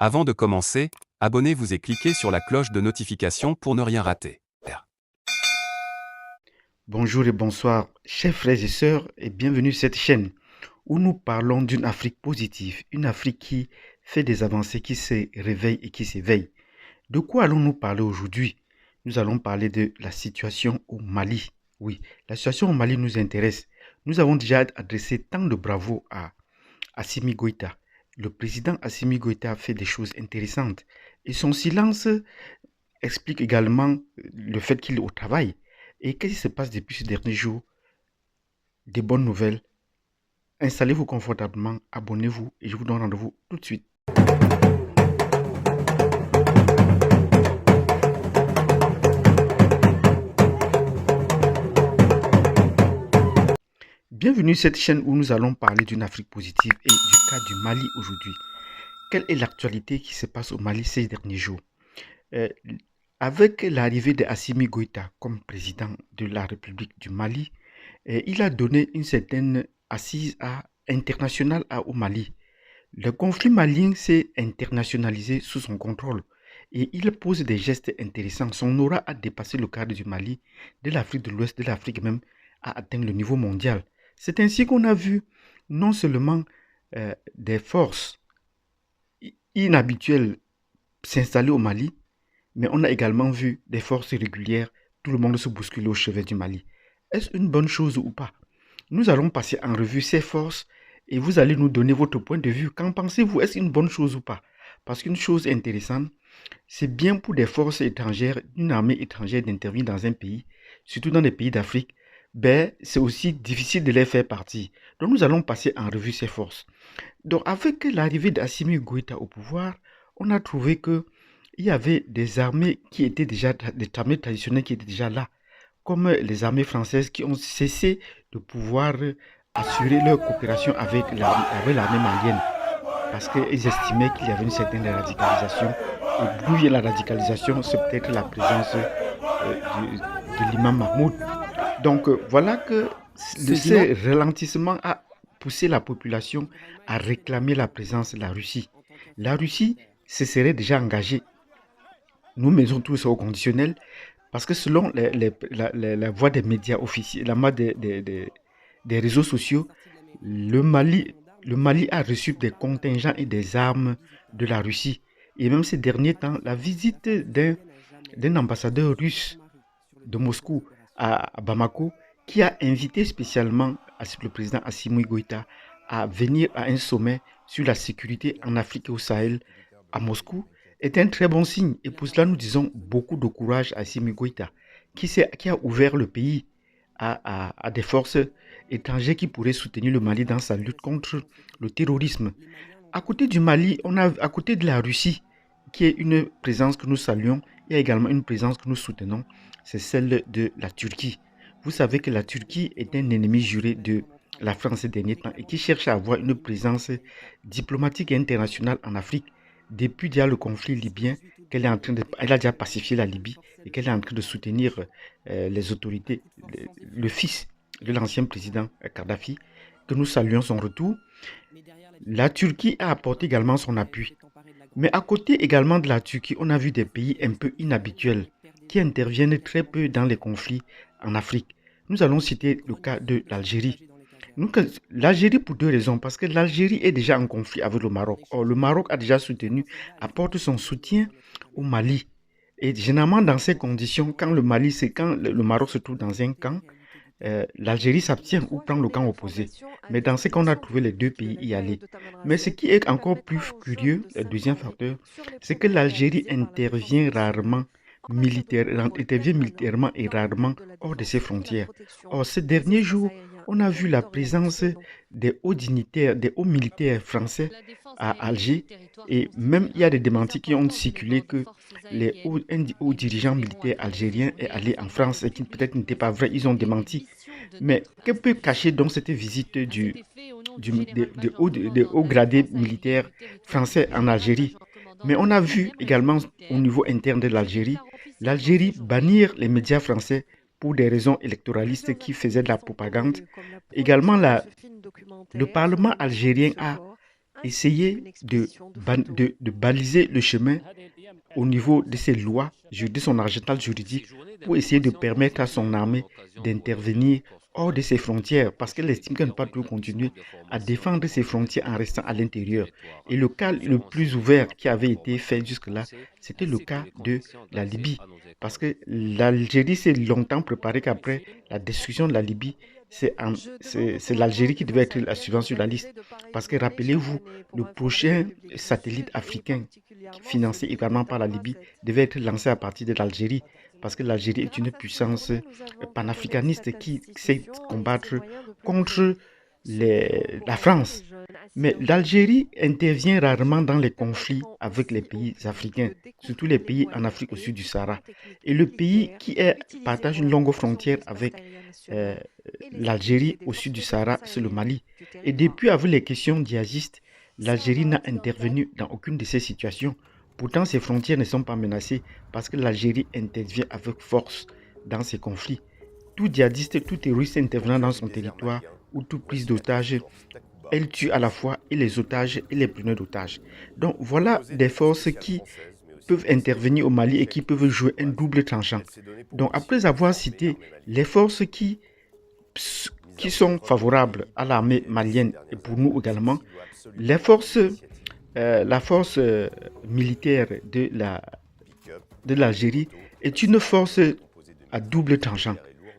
Avant de commencer, abonnez-vous et cliquez sur la cloche de notification pour ne rien rater. Bonjour et bonsoir, chers frères et sœurs, et bienvenue sur cette chaîne où nous parlons d'une Afrique positive, une Afrique qui fait des avancées, qui se réveille et qui s'éveille. De quoi allons-nous parler aujourd'hui? Nous allons parler de la situation au Mali. Oui, la situation au Mali nous intéresse. Nous avons déjà adressé tant de bravos à Assimi Goïta. Le président Assimi Goïta a fait des choses intéressantes et son silence explique également le fait qu'il est au travail. Et qu'est-ce qui se passe depuis ces derniers jours? Des bonnes nouvelles. Installez-vous confortablement, abonnez-vous et je vous donne rendez-vous tout de suite. Bienvenue sur cette chaîne où nous allons parler d'une Afrique positive et du cas du Mali aujourd'hui. Quelle est l'actualité qui se passe au Mali ces derniers jours? Euh, Avec l'arrivée d'Assimi Goïta comme président de la République du Mali, il a donné une certaine assise internationale au Mali. Le conflit malien s'est internationalisé sous son contrôle et il pose des gestes intéressants. Son aura a dépassé le cadre du Mali, de l'Afrique de l'Ouest, de l'Afrique même, a atteint le niveau mondial. C'est ainsi qu'on a vu non seulement des forces inhabituelles s'installer au Mali, mais on a également vu des forces régulières, tout le monde se bousculer au chevet du Mali. Est-ce une bonne chose ou pas? Nous allons passer en revue ces forces et vous allez nous donner votre point de vue. Qu'en pensez-vous? Est-ce une bonne chose ou pas? Parce qu'une chose intéressante, c'est bien pour des forces étrangères, une armée étrangère d'intervenir dans un pays, surtout dans les pays d'Afrique, ben, c'est aussi difficile de les faire partir. Donc nous allons passer en revue ces forces. Donc avec l'arrivée d'Assimi Goïta au pouvoir, on a trouvé que il y avait des armées qui étaient déjà, des armées traditionnelles qui étaient déjà là, comme les armées françaises qui ont cessé de pouvoir assurer leur coopération avec l'armée malienne parce qu'ils estimaient qu'il y avait une certaine radicalisation. Et d'où vient la radicalisation? C'est peut-être la présence de l'imam Mahmoud. Donc voilà que ce ralentissement a poussé la population à réclamer la présence de la Russie. La Russie se serait déjà engagée. Nous mettons tout ça au conditionnel parce que selon la voix des médias officiels, la voix des réseaux sociaux, le Mali, le Mali a reçu des contingents et des armes de la Russie. Et même ces derniers temps, la visite d'un ambassadeur russe de Moscou à Bamako, qui a invité spécialement le président Assimi Goïta à venir à un sommet sur la sécurité en Afrique et au Sahel à Moscou, est un très bon signe. Et pour cela, nous disons beaucoup de courage à Assimi Goïta, qui a ouvert le pays à des forces étrangères qui pourraient soutenir le Mali dans sa lutte contre le terrorisme. À côté du Mali, à côté de la Russie, qui est une présence que nous saluons, il y a également une présence que nous soutenons, c'est celle de la Turquie. Vous savez que la Turquie est un ennemi juré de la France ces derniers temps et qui cherche à avoir une présence diplomatique et internationale en Afrique. Depuis déjà le conflit libyen, elle a déjà pacifié la Libye et qu'elle est en train de soutenir les autorités, le fils de l'ancien président Kadhafi, que nous saluons son retour. La Turquie a apporté également son appui. Mais à côté également de la Turquie, on a vu des pays un peu inhabituels qui interviennent très peu dans les conflits en Afrique. Nous allons citer le cas de l'Algérie. L'Algérie pour deux raisons, parce que l'Algérie est déjà en conflit avec le Maroc. Or, le Maroc a déjà soutenu, apporte son soutien au Mali. Et généralement, dans ces conditions, quand le Maroc se trouve dans un camp, l'Algérie s'abstient ou prend le camp opposé. Mais dans ce cas, on a trouvé les deux pays y aller. Mais ce qui est encore plus curieux, le deuxième facteur, c'est que l'Algérie intervient militairement et rarement hors de ses frontières. Or, ces derniers jours, on a vu la présence des hauts dignitaires, des hauts militaires français à Alger. Et même, il y a des démentis qui ont circulé que un haut dirigeant militaire algérien est allé en France et qui peut-être n'était pas vrai. Ils ont démenti. Mais que peut cacher donc cette visite de hauts gradés militaires français en Algérie? Mais on a vu également au niveau interne de l'Algérie bannir les médias français pour des raisons électoralistes qui faisaient de la propagande. Également, le Parlement algérien a essayer de baliser le chemin au niveau de ses lois, de son arsenal juridique, pour essayer de permettre à son armée d'intervenir hors de ses frontières, parce qu'elle estime qu'elle ne peut pas continuer à défendre ses frontières en restant à l'intérieur. Et le cas le plus ouvert qui avait été fait jusque-là, c'était le cas de la Libye. Parce que l'Algérie s'est longtemps préparée qu'après la destruction de la Libye, c'est l'Algérie qui devait être la suivante sur la liste. Parce que rappelez-vous, le prochain satellite africain, financé également par la Libye, devait être lancé à partir de l'Algérie. Parce que l'Algérie est une puissance panafricaniste qui sait combattre contre la France. Mais l'Algérie intervient rarement dans les conflits avec les pays africains, surtout les pays en Afrique au sud du Sahara. Et le pays qui partage une longue frontière avec l'Algérie au sud du Sahara, c'est le Mali. Et depuis, avec les questions djihadistes, l'Algérie n'a intervenu dans aucune de ces situations. Pourtant, ses frontières ne sont pas menacées parce que l'Algérie intervient avec force dans ces conflits. Tout djihadiste, tout terroriste intervenant dans son territoire ou toute prise d'otage, elle tue à la fois et les otages et les preneurs d'otages. Donc voilà des forces qui peuvent intervenir au Mali et qui peuvent jouer un double tranchant. Donc après avoir cité les forces qui sont favorables à l'armée malienne et pour nous également, la force militaire de l'Algérie est une force à double tranchant.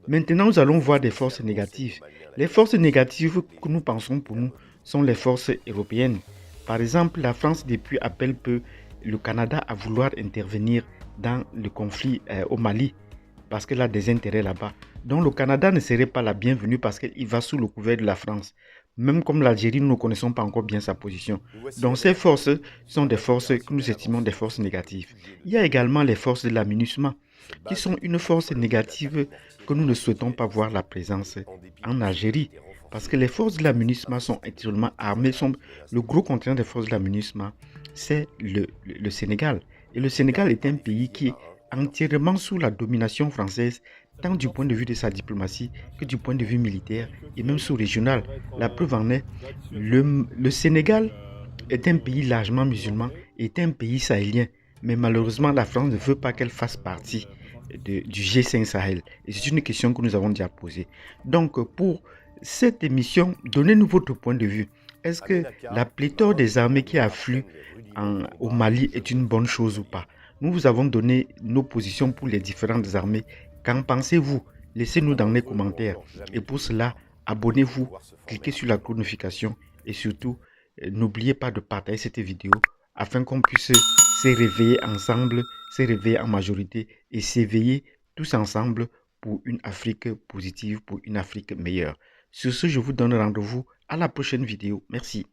Maintenant, nous allons voir des forces négatives. Les forces négatives que nous pensons pour nous sont les forces européennes. Par exemple, la France depuis appelle peu le Canada à vouloir intervenir dans le conflit au Mali parce qu'elle a des intérêts là-bas. Donc le Canada ne serait pas la bienvenue parce qu'il va sous le couvert de la France. Même comme l'Algérie, nous ne connaissons pas encore bien sa position. Donc ces forces sont des forces que nous estimons des forces négatives. Il y a également les forces de la MINUSMA, qui sont une force négative que nous ne souhaitons pas voir la présence en Algérie. Parce que les forces de la MINUSMA sont actuellement armées. Le gros contingent des forces de la MINUSMA, c'est le Sénégal. Et le Sénégal est un pays qui est entièrement sous la domination française, tant du point de vue de sa diplomatie que du point de vue militaire et même sous-régional. La preuve en est, le Sénégal est un pays largement musulman et est un pays sahélien. Mais malheureusement, la France ne veut pas qu'elle fasse partie du G5 Sahel. Et c'est une question que nous avons déjà posée. Donc, pour cette émission, donnez-nous votre point de vue. Est-ce que la pléthore des armées qui affluent au Mali est une bonne chose ou pas? Nous vous avons donné nos positions pour les différentes armées. Qu'en pensez-vous? Laissez-nous dans les commentaires. Et pour cela, abonnez-vous, cliquez sur la cloche de notification et surtout, n'oubliez pas de partager cette vidéo afin qu'on puisse se réveiller ensemble, se réveiller en majorité et s'éveiller tous ensemble pour une Afrique positive, pour une Afrique meilleure. Sur ce, je vous donne rendez-vous à la prochaine vidéo. Merci.